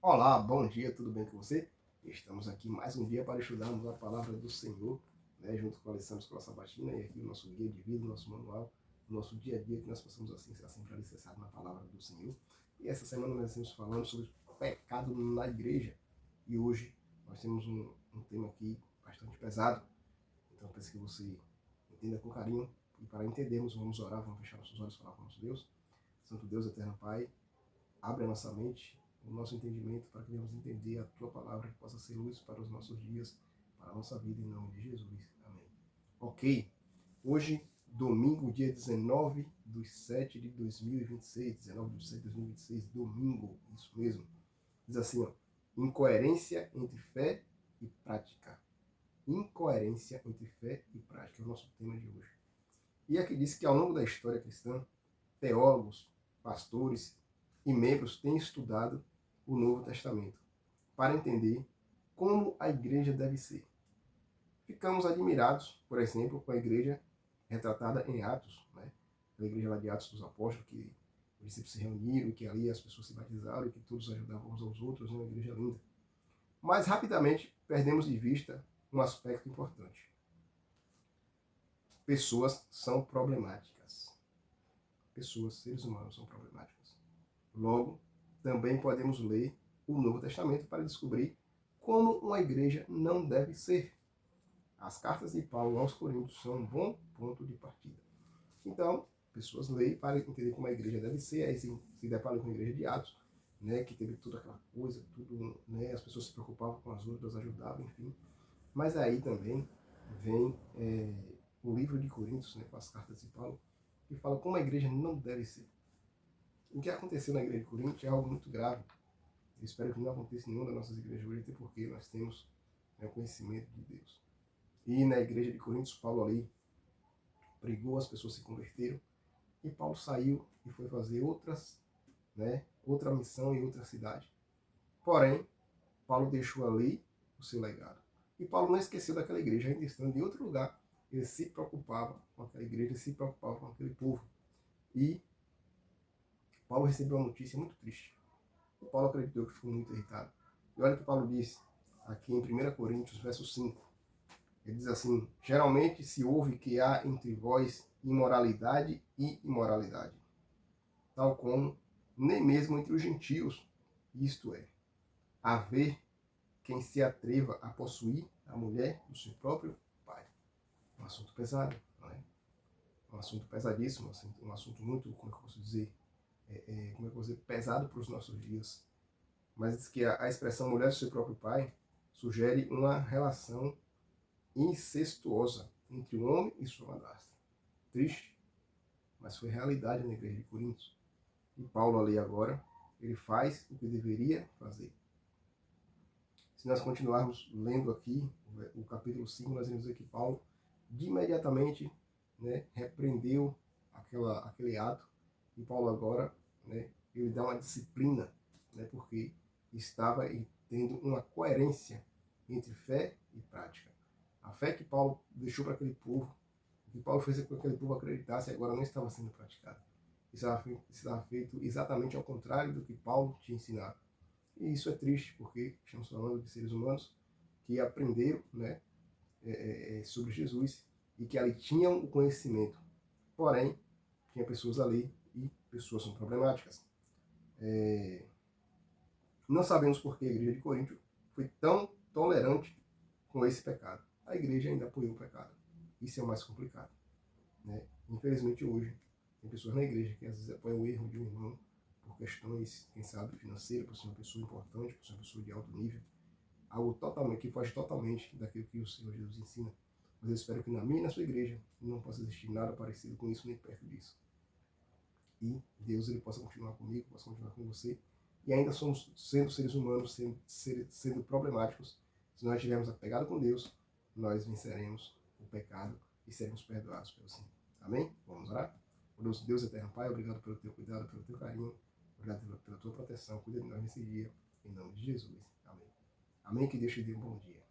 Olá, bom dia, tudo bem com você? Estamos aqui mais um dia para estudarmos a palavra do Senhor, junto com a lição de escola sabatina e aqui o nosso guia de vida, o nosso manual, o nosso dia a dia, que nós possamos assim ser sempre alicerçados na palavra do Senhor. E essa semana nós estamos falando sobre pecado na igreja. E hoje nós temos um tema aqui bastante pesado, então peço que você entenda com carinho. E para entendermos, vamos orar, vamos fechar nossos olhos e falar com o nosso Deus. Santo Deus, eterno Pai, abre a nossa mente, o nosso entendimento, para que venhamos entender a Tua palavra, que possa ser luz para os nossos dias, para a nossa vida, em nome de Jesus. Amém. Ok, hoje, domingo, dia 19/7/2026, 19/7/2026, domingo, isso mesmo. Diz assim, ó, incoerência entre fé e prática. Incoerência entre fé e prática é o nosso tema de hoje. E aqui diz que ao longo da história cristã, teólogos, pastores e membros têm estudado o Novo Testamento para entender como a igreja deve ser. Ficamos admirados, por exemplo, com a igreja retratada em Atos, a igreja lá de Atos dos Apóstolos, que os discípulos se reuniram, que ali as pessoas se batizaram, e que todos ajudavam uns aos outros, uma igreja linda. Mas rapidamente perdemos de vista um aspecto importante. Pessoas são problemáticas. Pessoas, seres humanos, são problemáticos. Logo, também podemos ler o Novo Testamento para descobrir como uma igreja não deve ser. As cartas de Paulo aos Coríntios são um bom ponto de partida. Então, pessoas leem para entender como a igreja deve ser, aí se deparam com a igreja de Atos, que teve toda aquela coisa, tudo, as pessoas se preocupavam com as outras, ajudavam, enfim. Mas aí também vem o livro de Coríntios, com as cartas de Paulo, que fala como a igreja não deve ser. O que aconteceu na igreja de Coríntios é algo muito grave. Eu espero que não aconteça em nenhuma das nossas igrejas hoje, até porque nós temos o conhecimento de Deus. E na igreja de Coríntios, Paulo ali pregou, as pessoas se converteram, e Paulo saiu e foi fazer outra missão em outra cidade. Porém, Paulo deixou ali o seu legado. E Paulo não esqueceu daquela igreja, ainda estando em outro lugar, ele se preocupava com aquela igreja, ele se preocupava com aquele povo. E Paulo recebeu uma notícia muito triste. O Paulo acreditou que ficou muito irritado. E olha o que Paulo diz aqui em 1 Coríntios, verso 5. Ele diz assim: geralmente se ouve que há entre vós imoralidade e imoralidade, tal como nem mesmo entre os gentios, isto é, haver quem se atreva a possuir a mulher do seu próprio pai. Um assunto pesado, não é? Um assunto pesadíssimo, um assunto muito, como é que eu posso dizer, pesado para os nossos dias. Mas diz que a expressão mulher do seu próprio pai sugere uma relação incestuosa entre o homem e sua madrasta. Triste, mas foi realidade na igreja de Coríntios. E Paulo ali agora, ele faz o que deveria fazer. Se nós continuarmos lendo aqui o capítulo 5, nós vamos ver que Paulo de imediatamente repreendeu aquele ato. E Paulo agora, ele dá uma disciplina, porque estava tendo uma coerência entre fé e prática. A fé que Paulo deixou para aquele povo, o que Paulo fez com que aquele povo acreditasse, agora não estava sendo praticado. Estava feito exatamente ao contrário do que Paulo tinha ensinado. E isso é triste, porque estamos falando de seres humanos que aprenderam sobre Jesus e que ali tinham o conhecimento. Porém, tinha pessoas ali e pessoas são problemáticas. Não sabemos por que a igreja de Corinto foi tão tolerante com esse pecado. A igreja ainda apoiou o pecado. Isso é o mais complicado. Infelizmente hoje, tem pessoas na igreja que às vezes apoiam o erro de um irmão por questões, quem sabe, financeiras, por ser uma pessoa importante, por ser uma pessoa de alto nível, algo totalmente, que foge totalmente daquilo que o Senhor Jesus ensina. Mas eu espero que na minha e na sua igreja não possa existir nada parecido com isso, nem perto disso. E Deus ele possa continuar comigo, possa continuar com você. E ainda somos, sendo seres humanos, sendo problemáticos, se nós estivermos apegados com Deus, nós venceremos o pecado e seremos perdoados pelo Senhor. Amém? Vamos orar? Nosso Deus eterno Pai, obrigado pelo teu cuidado, pelo teu carinho, obrigado pela tua proteção, cuida de nós nesse dia, em nome de Jesus. Amém. Amém, que Deus te dê um bom dia.